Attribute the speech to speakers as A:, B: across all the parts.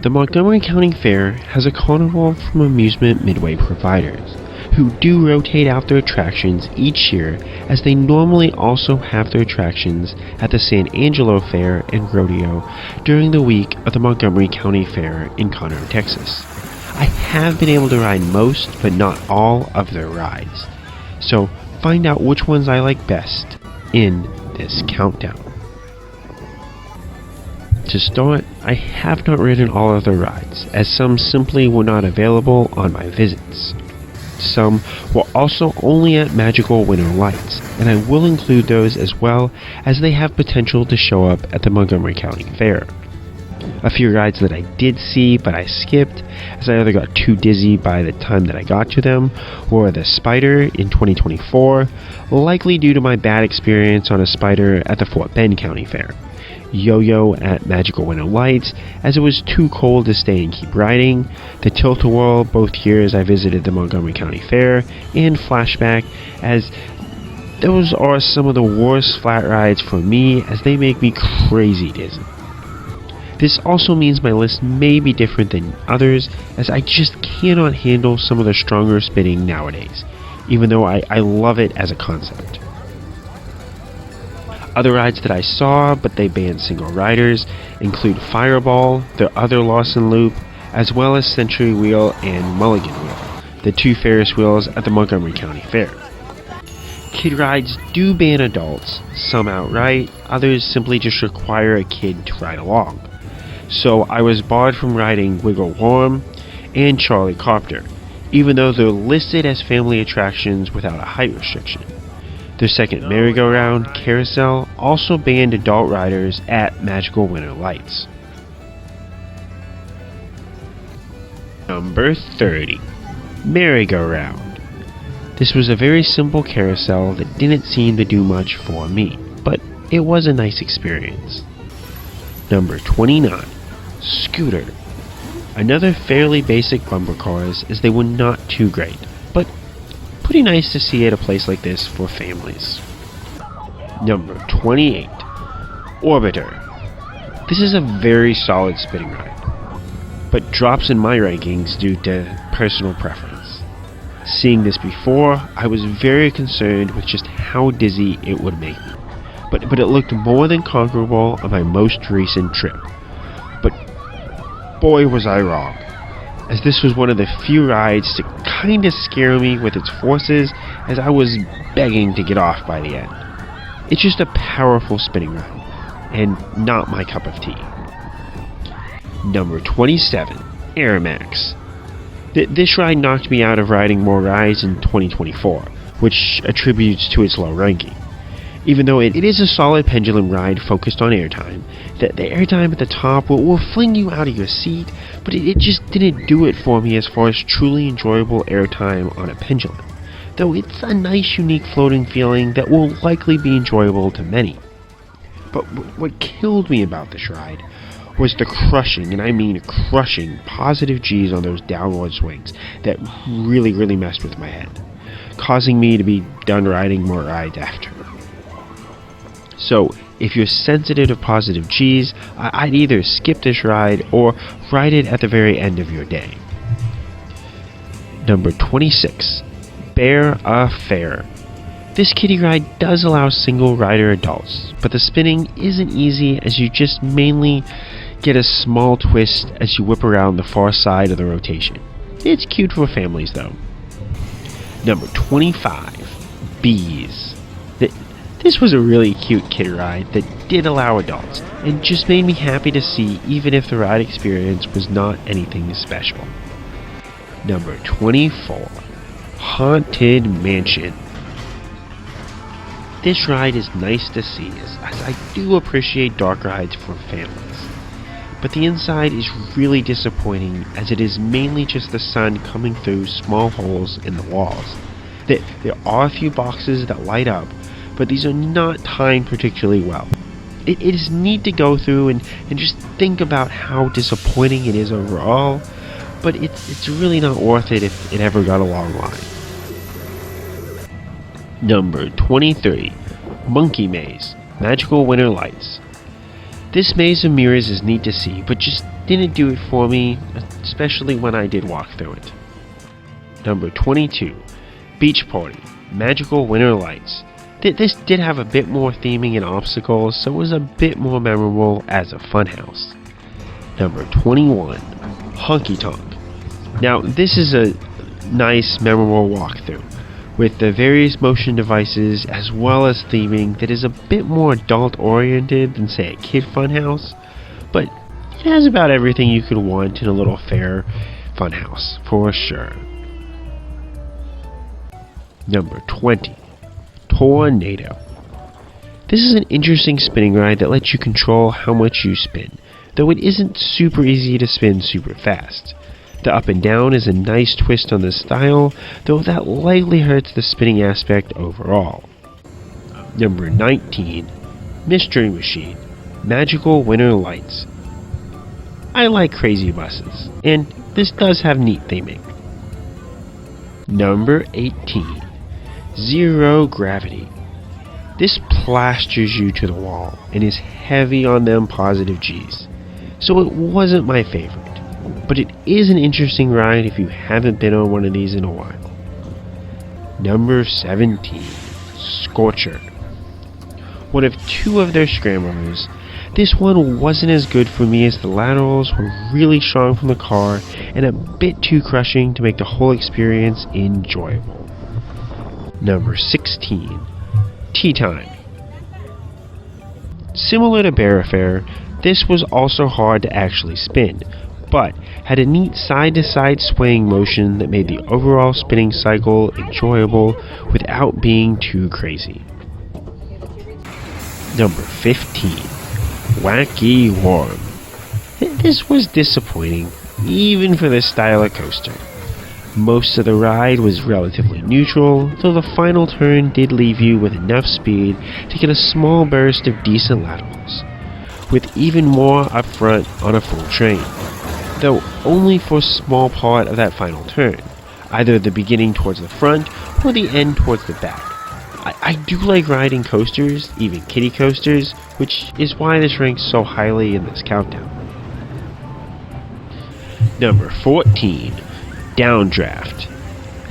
A: The Montgomery County Fair has a carnival from Amusement Midway Providers, who do rotate out their attractions each year, as they normally also have their attractions at the San Angelo Fair and Rodeo during the week of the Montgomery County Fair in Conroe, Texas. I have been able to ride most, but not all, of their rides, so find out which ones I like best in this countdown. To start, I have not ridden all of the rides, as some simply were not available on my visits. Some were also only at Magical Winter Lights, and I will include those as well, as they have potential to show up at the Montgomery County Fair. A few rides that I did see but I skipped, as I either got too dizzy by the time that I got to them, were the Spider in 2024, likely due to my bad experience on a Spider at the Fort Bend County Fair. Yo-Yo at Magical Winter Lights, as it was too cold to stay and keep riding, the Tilt-A-Whirl both years I visited the Montgomery County Fair, and Flashback, as those are some of the worst flat rides for me, as they make me crazy dizzy. This also means my list may be different than others, as I just cannot handle some of the stronger spinning nowadays, even though I love it as a concept. Other rides that I saw, but they banned single riders, include Fireball, their other Lawson Loop, as well as Century Wheel and Mulligan Wheel, the two Ferris wheels at the Montgomery County Fair. Kid rides do ban adults, some outright, others simply just require a kid to ride along. So I was barred from riding Wiggle Worm and Charlie Copter, even though they're listed as family attractions without a height restriction. Their second merry-go-round, Carousel, also banned adult riders at Magical Winter Lights. Number 30. Merry-Go-Round. This was a very simple carousel that didn't seem to do much for me, but it was a nice experience. Number 29. Scooter. Another fairly basic bumper cars, as they were not too great, but pretty nice to see at a place like this for families. Number 28. Orbitor. This is a very solid spinning ride, but drops in my rankings due to personal preference. Seeing this before, I was very concerned with just how dizzy it would make me, but it looked more than conquerable on my most recent trip. But boy was I wrong, as this was one of the few rides to kinda scare me with its forces, as I was begging to get off by the end. It's just a powerful spinning ride, and not my cup of tea. Number 27. Maxx. This ride knocked me out of riding more rides in 2024, which attributes to its low ranking. Even though it is a solid pendulum ride focused on airtime, the airtime at the top will fling you out of your seat, but it just didn't do it for me as far as truly enjoyable airtime on a pendulum, though it's a nice unique floating feeling that will likely be enjoyable to many. But what killed me about this ride was the crushing, and I mean crushing, positive G's on those downward swings that really messed with my head, causing me to be done riding more rides after. So, if you're sensitive to positive G's, I'd either skip this ride or ride it at the very end of your day. Number 26. Bear a Fair. This kiddie ride does allow single rider adults, but the spinning isn't easy, as you just mainly get a small twist as you whip around the far side of the rotation. It's cute for families though. Number 25. Bees. This was a really cute kid ride that did allow adults, and just made me happy to see, even if the ride experience was not anything special. Number 24. Haunted Mansion. This ride is nice to see, as I do appreciate dark rides for families, but the inside is really disappointing, as it is mainly just the sun coming through small holes in the walls. There are a few boxes that light up, but these are not timed particularly well. It is neat to go through and just think about how disappointing it is overall, but it's really not worth it if it ever got a long line. Number 23. Monkey Maze. Magical Winter Lights. This maze of mirrors is neat to see, but just didn't do it for me, especially when I did walk through it. Number 22, Beach Party, Magical Winter Lights. This did have a bit more theming and obstacles, so it was a bit more memorable as a funhouse. Number 21, Honky Tonk. Now this is a nice memorable walkthrough, with the various motion devices as well as theming that is a bit more adult oriented than say a kid funhouse, but it has about everything you could want in a little fair funhouse, for sure. Number 20, Tornado. This is an interesting spinning ride that lets you control how much you spin, though it isn't super easy to spin super fast. The up and down is a nice twist on the style, though that likely hurts the spinning aspect overall. Number 19, Mystery Machine, Magical Winter Lights. I like crazy buses, and this does have neat theming. Number 18, Zero Gravity. This plasters you to the wall and is heavy on them positive G's, so it wasn't my favorite, but it is an interesting ride if you haven't been on one of these in a while. Number 17, Scorcher. One of two of their scramblers, this one wasn't as good for me as the laterals were really strong from the car and a bit too crushing to make the whole experience enjoyable. Number 16, Tea Time. Similar to Bear Affair, this was also hard to actually spin, but had a neat side-to-side swaying motion that made the overall spinning cycle enjoyable without being too crazy. Number 15, Wacky Worm. This was disappointing, even for this style of coaster. Most of the ride was relatively neutral, though the final turn did leave you with enough speed to get a small burst of decent laterals, with even more up front on a full train, though only for a small part of that final turn, either the beginning towards the front or the end towards the back. I do like riding coasters, even kiddie coasters, which is why this ranks so highly in this countdown. Number 14, Downdraft.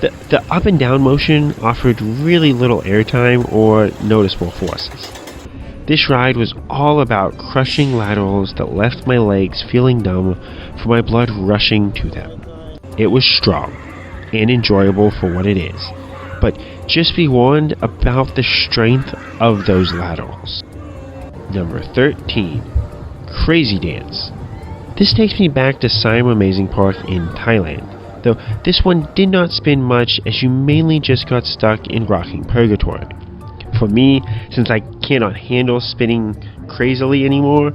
A: The up and down motion offered really little airtime or noticeable forces. This ride was all about crushing laterals that left my legs feeling numb for my blood rushing to them. It was strong and enjoyable for what it is, but just be warned about the strength of those laterals. Number 13, Crazy Dance. This takes me back to Siam Amazing Park in Thailand, though this one did not spin much as you mainly just got stuck in rocking purgatory. For me, since I cannot handle spinning crazily anymore,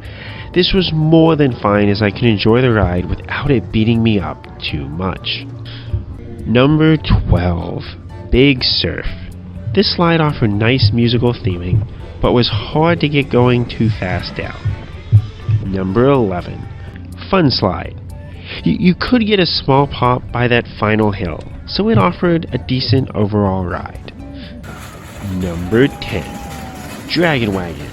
A: this was more than fine as I could enjoy the ride without it beating me up too much. Number 12, Big Surf. This slide offered nice musical theming, but was hard to get going too fast down. Number 11, Fun Slide. You could get a small pop by that final hill, so it offered a decent overall ride. Number 10, Dragon Wagon.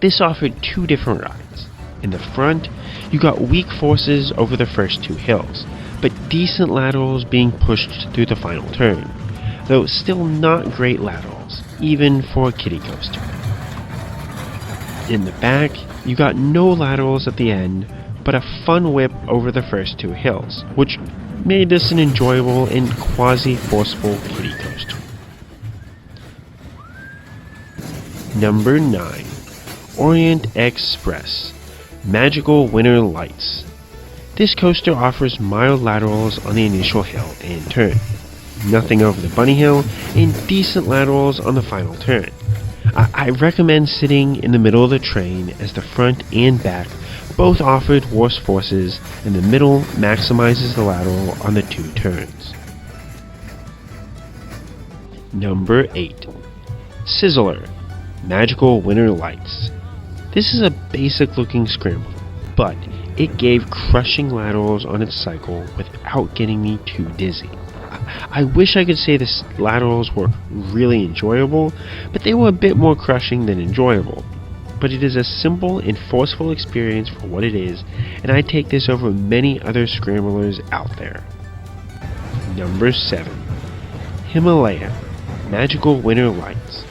A: This offered two different rides. In the front, you got weak forces over the first two hills, but decent laterals being pushed through the final turn, though still not great laterals, even for a kiddie coaster. In the back, you got no laterals at the end, but a fun whip over the first two hills, which made this an enjoyable and quasi-forceful kiddie coaster. Number 9, Orient Express, Magical Winter Lights. This coaster offers mild laterals on the initial hill and turn, nothing over the bunny hill, and decent laterals on the final turn. I recommend sitting in the middle of the train as the front and back both offered worse forces, and the middle maximizes the lateral on the two turns. Number 8, Sizzler, Magical Winter Lights. This is a basic looking scramble, but it gave crushing laterals on its cycle without getting me too dizzy. I wish I could say the laterals were really enjoyable, but they were a bit more crushing than enjoyable. but it is a simple and forceful experience for what it is, and I take this over many other scramblers out there. Number 7. Himalaya Magical Winter Lights.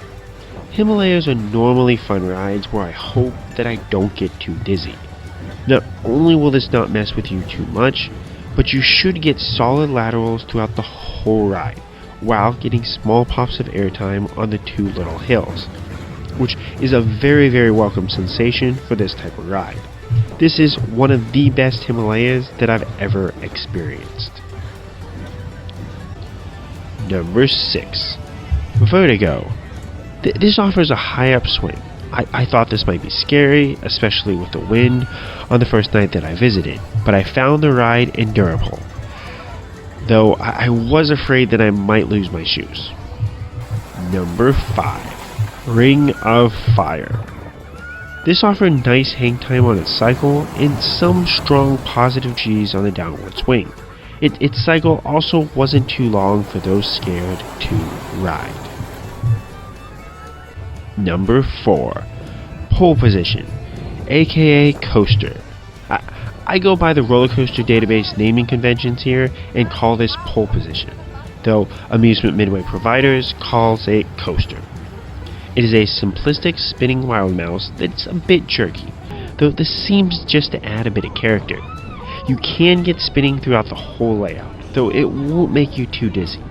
A: Himalayas are normally fun rides where I hope that I don't get too dizzy. Not only will this not mess with you too much, but you should get solid laterals throughout the whole ride, while getting small pops of airtime on the 2 little hills, which is a very welcome sensation for this type of ride. This is one of the best Himalayas that I've ever experienced. Number 6. Vertigo. This offers a high upswing. I thought this might be scary, especially with the wind, on the first night that I visited, but I found the ride endurable, though I was afraid that I might lose my shoes. Number 5. Ring of Fire. This offered nice hang time on its cycle and some strong positive G's on the downward swing. Its cycle also wasn't too long for those scared to ride. Number 4. Pole Position, aka Coaster. I go by the roller coaster database naming conventions here and call this Pole Position, though Amusement Midway Providers calls it Coaster. It is a simplistic spinning wild mouse that's a bit jerky, though this seems just to add a bit of character. You can get spinning throughout the whole layout, though it won't make you too dizzy.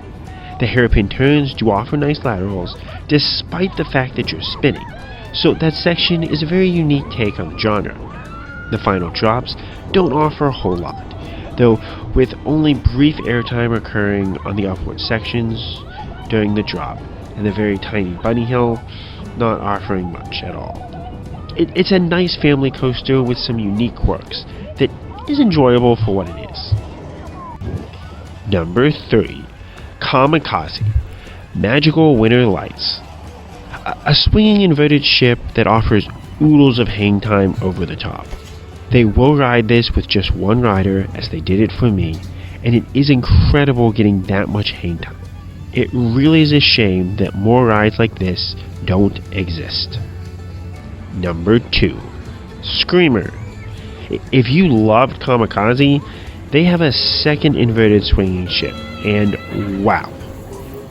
A: The hairpin turns do offer nice laterals, despite the fact that you're spinning, so that section is a very unique take on the genre. The final drops don't offer a whole lot, though with only brief airtime occurring on the upward sections during the drop, and the very tiny bunny hill not offering much at all. It's a nice family coaster with some unique quirks that is enjoyable for what it is. Number 3. Kamikaze Magical Winter Lights. A swinging inverted ship that offers oodles of hang time over the top. They will ride this with just one rider, as they did it for me, and it is incredible getting that much hang time. It really is a shame that more rides like this don't exist. Number 2. Screamer. If you loved Kamikaze, they have a second inverted swinging ship, and wow.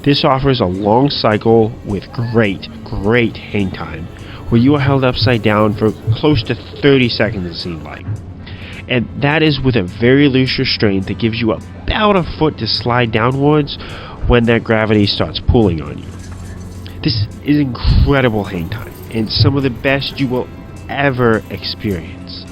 A: This offers a long cycle with great hang time, where you are held upside down for close to 30 seconds it seemed like. And that is with a very loose restraint that gives you about a foot to slide downwards when that gravity starts pulling on you. This is incredible hang time, and some of the best you will ever experience.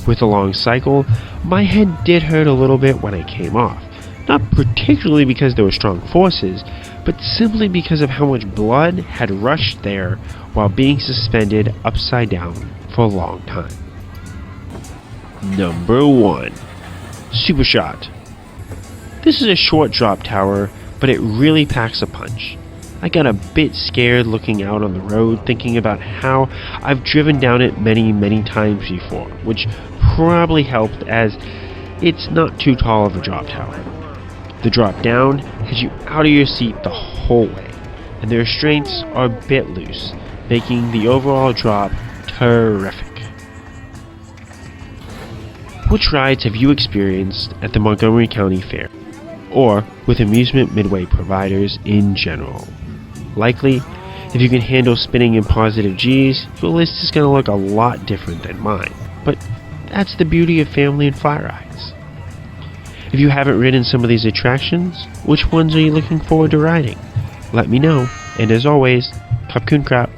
A: With a long cycle, my head did hurt a little bit when I came off. Not particularly because there were strong forces, but simply because of how much blood had rushed there while being suspended upside down for a long time. Number 1. Super Shot. This is a short drop tower, but it really packs a punch. I got a bit scared looking out on the road, thinking about how I've driven down it many times before, which probably helped as it's not too tall of a drop tower. The drop down has you out of your seat the whole way, and the restraints are a bit loose, making the overall drop terrific. Which rides have you experienced at the Montgomery County Fair, or with Amusement Midway Providers in general? Likely, if you can handle spinning in positive G's, your list is going to look a lot different than mine, but that's the beauty of family and fly rides. If you haven't ridden some of these attractions, which ones are you looking forward to riding? Let me know, and as always, Kapkun Krap.